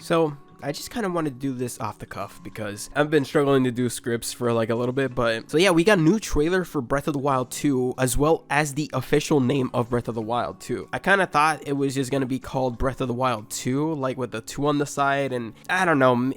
So I just kind of wanted to do this off the cuff because I've been struggling to do scripts for like a little bit. But so yeah, we got a new trailer for Breath of the Wild 2, as well as the official name of Breath of the Wild 2. I kind of thought it was just going to be called Breath of the Wild 2, like with the 2 on the side. And I don't know,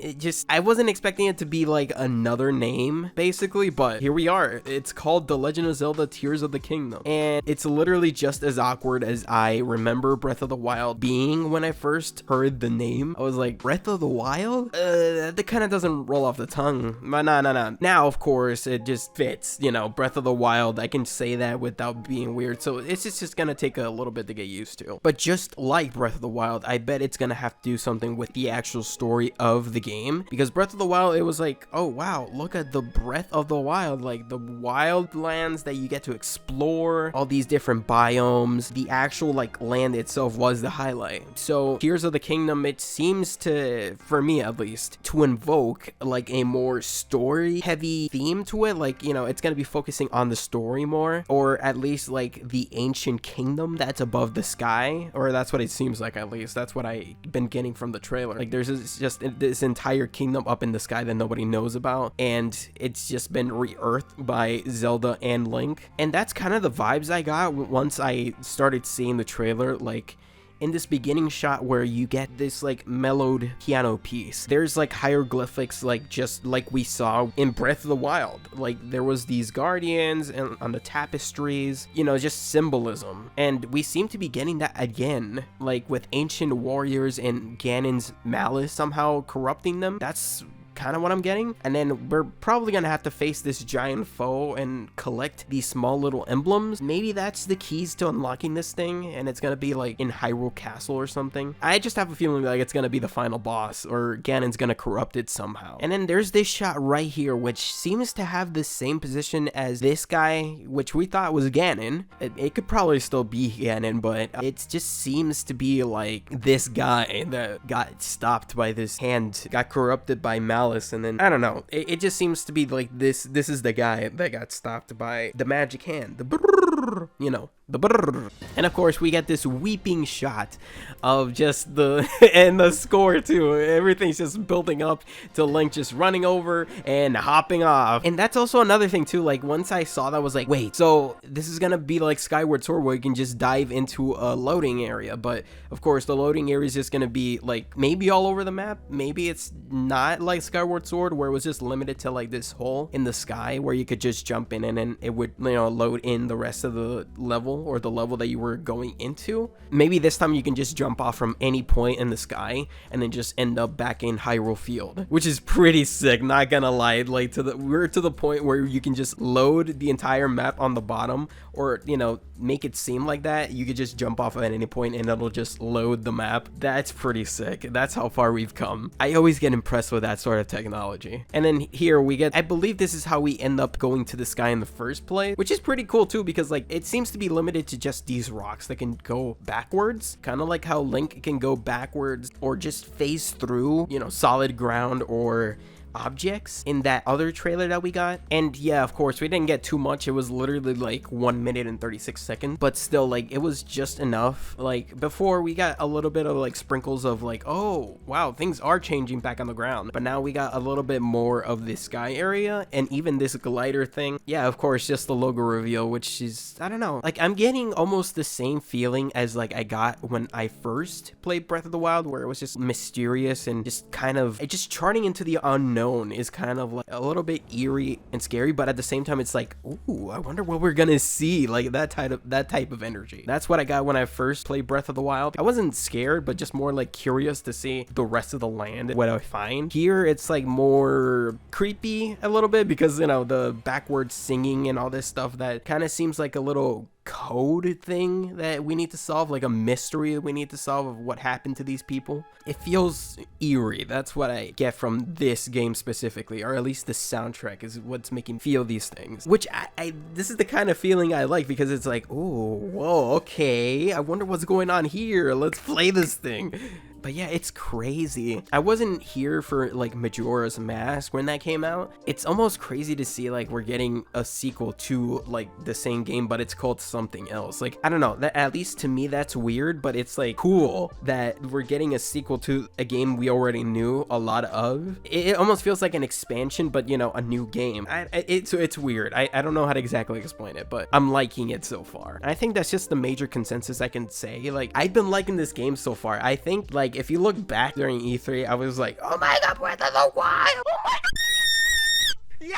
I wasn't expecting it to be like another name basically, but here we are. It's called The Legend of Zelda Tears of the Kingdom. And it's literally just as awkward as I remember Breath of the Wild being when I first heard the name. I was like, Breath of the Wild? That kind of doesn't roll off the tongue. But nah. Now, of course, it just fits, you know, Breath of the Wild. I can say that without being weird. So it's just gonna take a little bit to get used to. But just like Breath of the Wild, I bet it's gonna have to do something with the actual story of the game. Because Breath of the Wild, it was like, oh wow, look at the Breath of the Wild. Like the wild lands that you get to explore, all these different biomes. The actual like land itself was the highlight. So Tears of the Kingdom, it seems to, for me at least, to invoke like a more story heavy theme to it. Like, you know, it's gonna be focusing on the story more, or at least like the ancient kingdom that's above the sky, or that's what it seems like. At least that's what I've been getting from the trailer. Like there's just this entire kingdom up in the sky that nobody knows about, and it's just been re-earthed by Zelda and Link. And that's kind of the vibes I got once I started seeing the trailer. Like in this beginning shot where you get this like mellowed piano piece, there's like hieroglyphics, like just like we saw in Breath of the Wild. Like there was these guardians and on the tapestries, you know, just symbolism. And we seem to be getting that again, like with ancient warriors and Ganon's malice somehow corrupting them. That's kind of what I'm getting. And then we're probably gonna have to face this giant foe and collect these small little emblems. Maybe that's the keys to unlocking this thing, and it's gonna be like in Hyrule Castle or something. I just have a feeling like it's gonna be the final boss, or Ganon's gonna corrupt it somehow. And then there's this shot right here, which seems to have the same position as this guy, which we thought was Ganon. It could probably still be Ganon, but it just seems to be like this guy that got stopped by this hand, got corrupted by malice. And then I don't know, it just seems to be like this is the guy that got stopped by the magic hand, the brrr, you know, the brrr. And of course we get this weeping shot of just the and the score too. Everything's just building up to Link just running over and hopping off. And that's also another thing too, like once I saw that, I was like, wait, so this is gonna be like Skyward Sword where you can just dive into a loading area. But of course the loading area is just gonna be like maybe all over the map. Maybe it's not like Skyward Sword where it was just limited to like this hole in the sky where you could just jump in and then it would, you know, load in the rest of the level, or the level that you were going into. Maybe this time you can just jump off from any point in the sky and then just end up back in Hyrule Field, which is pretty sick, not gonna lie. Like we're to the point where you can just load the entire map on the bottom, or, you know, make it seem like that. You could just jump off at any point and it'll just load the map. That's pretty sick. That's how far we've come. I always get impressed with that sort of technology. And then here we get, I believe this is how we end up going to the sky in the first place, which is pretty cool too, because like it seems to be limited to just these rocks that can go backwards, kind of like how Link can go backwards or just phase through, you know, solid ground or objects in that other trailer that we got. And yeah, of course we didn't get too much. It was literally like 1 minute and 36 seconds, but still, like, it was just enough. Like before we got a little bit of like sprinkles of like, oh wow, things are changing back on the ground, but now we got a little bit more of this sky area and even this glider thing. Yeah, of course, just the logo reveal, which is, I don't know, like I'm getting almost the same feeling as like I got when I first played Breath of the Wild, where it was just mysterious and just kind of, it just charting into the unknown is kind of like a little bit eerie and scary, but at the same time it's like, ooh, I wonder what we're gonna see. Like that type of energy. That's what I got when I first played Breath of the Wild. I wasn't scared, but just more like curious to see the rest of the land, what I find. Here it's like more creepy a little bit, because, you know, the backwards singing and all this stuff that kind of seems like a little code thing that we need to solve, like a mystery that we need to solve of what happened to these people. It feels eerie. That's what I get from this game specifically, or at least the soundtrack is what's making me feel these things, which I this is the kind of feeling I like, because it's like, oh, whoa, okay, I wonder what's going on here, let's play this thing. But yeah, it's crazy. I wasn't here for like Majora's Mask when that came out. It's almost crazy to see like we're getting a sequel to like the same game, but it's called something else. Like, I don't know, that at least to me that's weird, but it's like cool that we're getting a sequel to a game we already knew a lot of. It almost feels like an expansion, but you know, a new game. It's weird. I don't know how to exactly explain it, but I'm liking it so far. And I think that's just the major consensus I can say. Like, I've been liking this game so far. I think like if you look back during E3, I was like, oh my god, Breath of the Wild, oh my god, yeah.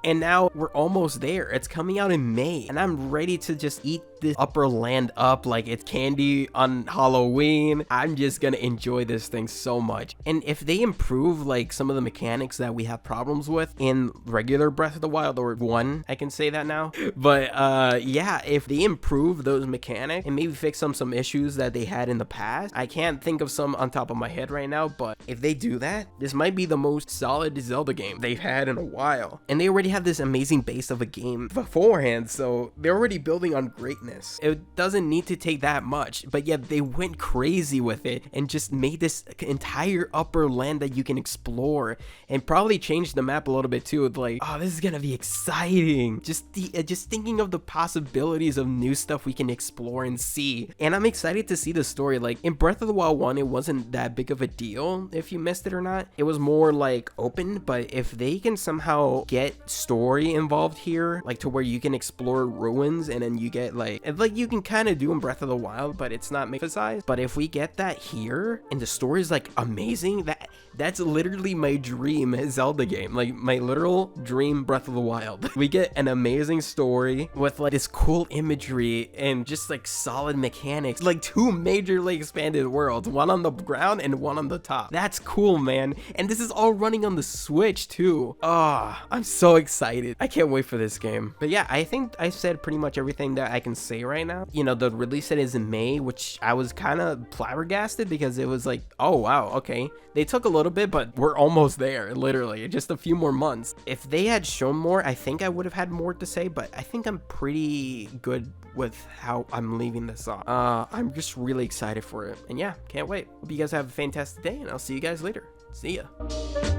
And now we're almost there. It's coming out in May, and I'm ready to just eat this upper land up like it's candy on Halloween. I'm just gonna enjoy this thing so much. And if they improve like some of the mechanics that we have problems with in regular Breath of the Wild, or 1, I can say that now. But yeah, if they improve those mechanics and maybe fix some issues that they had in the past, I can't think of some on top of my head right now, but if they do that, this might be the most solid Zelda game they've had in a while. And they already have this amazing base of a game beforehand, so they're already building on greatness. It doesn't need to take that much, but yet they went crazy with it and just made this entire upper land that you can explore, and probably changed the map a little bit too. Like, oh, this is gonna be exciting. Just thinking of the possibilities of new stuff we can explore and see. And I'm excited to see the story. Like in Breath of the Wild 1, it wasn't that big of a deal if you missed it or not. It was more like open, but if they can somehow get story involved here, like to where you can explore ruins, and then you get like you can kind of do in Breath of the Wild, but it's not emphasized. But if we get that here and the story is like amazing, that's literally my dream Zelda game, like my literal dream Breath of the Wild. We get an amazing story with like this cool imagery and just like solid mechanics, like 2 majorly expanded worlds, one on the ground and one on the top. That's cool, man. And this is all running on the Switch too. Oh, I'm so excited. I can't wait for this game. But yeah, I think I said pretty much everything that I can say right now. You know, the release date is in May, which I was kind of flabbergasted because it was like, oh wow, okay, they took a little bit, but we're almost there, literally just a few more months. If they had shown more, I think I would have had more to say, but I think I'm pretty good with how I'm leaving this off. I'm just really excited for it, and yeah, can't wait. Hope you guys have a fantastic day, and I'll see you guys later. See ya.